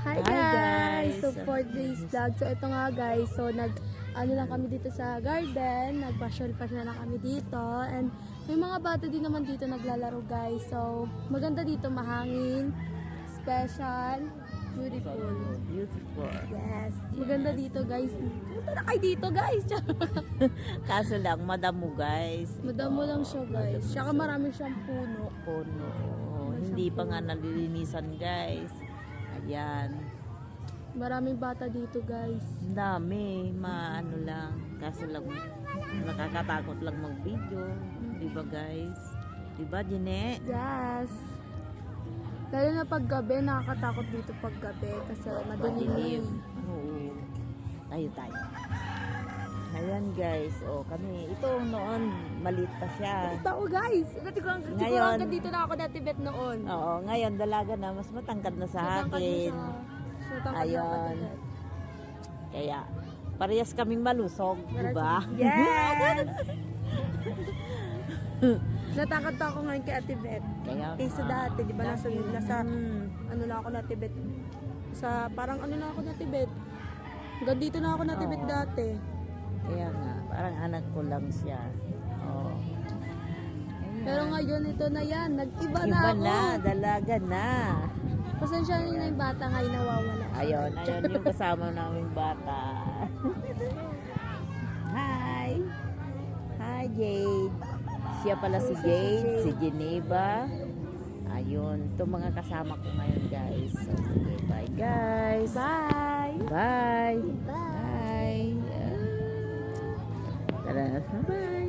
Hi Hi, guys! guys! So for today's vlog, so ito nga guys, so ano lang kami dito sa garden, nagpasyal-pasyal lang kami dito, and may mga bata din naman dito naglalaro guys. So maganda dito, mahangin, special, beautiful. Beautiful. Yes, maganda dito guys. Punta na kayo dito guys! Kaso lang, madamo guys. Madamo lang siya guys, tsaka marami siyang puno. Puno. Hindi pa nga nalilinisan guys. Ayan. Maraming bata dito guys. Ang dami. Maano lang. Kaso lang, nakakatakot lang mag-video. Diba guys? Diba, Jine? Yes! Lalo na paggabi, nakakatakot dito paggabi kasi madilim. Oo. Tayo. Ayan guys. O kami. Ito noon, maliit pa siya. Tao guys! Siguro Ngayon- hanggang dito na ako natibet noon. Oo, ngayon dalaga na. Mas matangkad na sa akin. Ayun. Kaya, parehas kaming malusog, di ba? Yes! Natakot pa ako ngayon kay Ate Bet. Kaya, Kaysa dati, di ba? Nasa Mm. ano na ako natibet. Sa, parang ano na ako natibet. Hanggang dito na ako natibet Oo. dati. Kaya nga, parang anak ko lang siya. Oo. Pero ngayon, ito na yan. Nag-iba na Iba ako. na, dalaga na. Pasensya na yung bata ngayon nawawala. Ayun yung kasama naming bata. Hi! Hi, Jade. Siya pala si Jade, si Geneva. Ayun, itong mga kasama ko ngayon, guys. So, sige, bye, guys. Bye! Bye. Bye. Tara, bye.